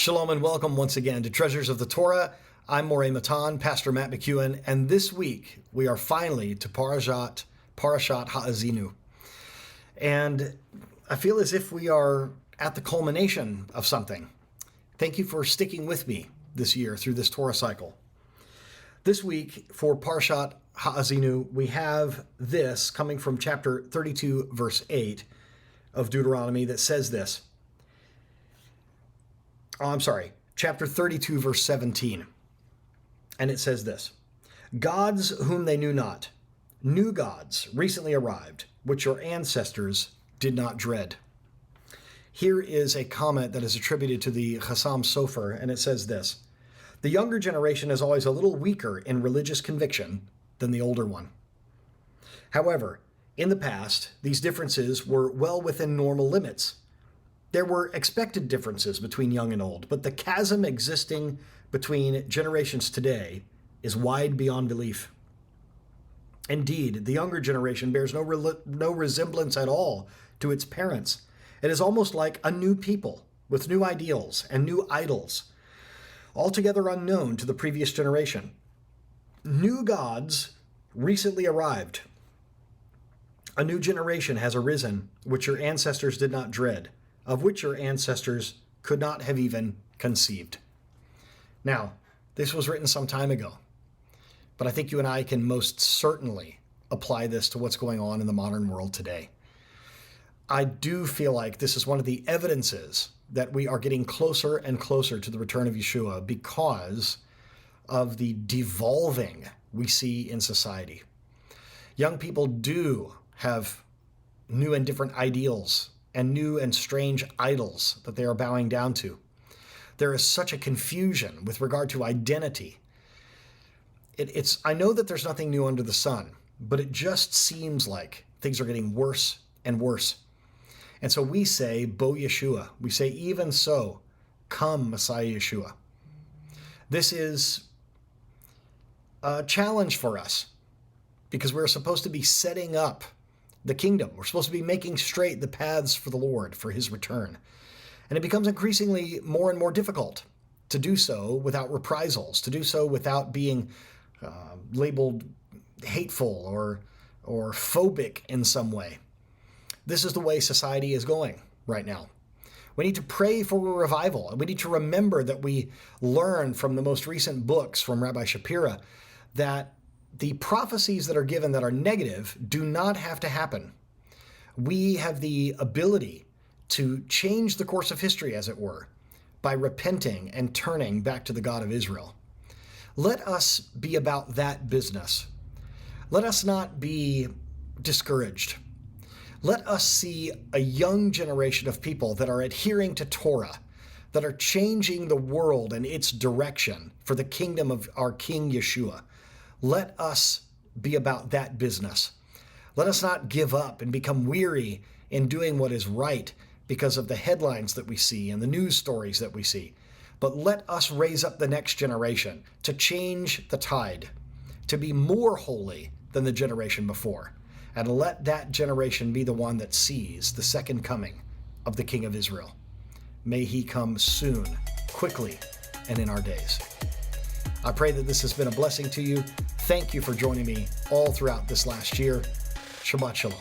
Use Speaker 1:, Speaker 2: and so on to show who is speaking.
Speaker 1: Shalom and welcome once again to Treasures of the Torah. I'm Moreh Matan, Pastor Matt McEwen, and this week we are finally to Parashat Ha'azinu. And I feel as if we are at the culmination of something. Thank you for sticking with me this year through this Torah cycle. This week for Parashat Ha'azinu, we have this coming from chapter 32, verse 8 of Deuteronomy that says this. Chapter 32, verse 17. And it says this: Gods whom they knew not, new gods recently arrived, which your ancestors did not dread. Here is a comment that is attributed to the Chassam Sofer, and it says this: the younger generation is always a little weaker in religious conviction than the older one. However, in the past, these differences were well within normal limits. There were expected differences between young and old, but the chasm existing between generations today is wide beyond belief. Indeed, the younger generation bears no resemblance at all to its parents. It is almost like a new people with new ideals and new idols, altogether unknown to the previous generation. New gods recently arrived. A new generation has arisen, which your ancestors did not dread, of which your ancestors could not have even conceived. Now, this was written some time ago, but I think you and I can most certainly apply this to what's going on in the modern world today. I do feel like this is one of the evidences that we are getting closer and closer to the return of Yeshua because of the devolving we see in society. Young people do have new and different ideals and new and strange idols that they are bowing down to. There is such a confusion with regard to identity. I know that there's nothing new under the sun, but it just seems like things are getting worse and worse. And so we say, Bo Yeshua. We say, even so, come Messiah Yeshua. This is a challenge for us because we're supposed to be setting up the kingdom. We're supposed to be making straight the paths for the Lord, for his return. And it becomes increasingly more and more difficult to do so without reprisals, to do so without being labeled hateful or phobic in some way. This is the way society is going right now. We need to pray for a revival, and we need to remember that we learn from the most recent books from Rabbi Shapira that the prophecies that are given that are negative do not have to happen. We have the ability to change the course of history, as it were, by repenting and turning back to the God of Israel. Let us be about that business. Let us not be discouraged. Let us see a young generation of people that are adhering to Torah, that are changing the world and its direction for the kingdom of our King Yeshua. Let us be about that business. Let us not give up and become weary in doing what is right because of the headlines that we see and the news stories that we see. But let us raise up the next generation to change the tide, to be more holy than the generation before. And let that generation be the one that sees the second coming of the King of Israel. May he come soon, quickly, and in our days. I pray that this has been a blessing to you. Thank you for joining me all throughout this last year. Shabbat Shalom.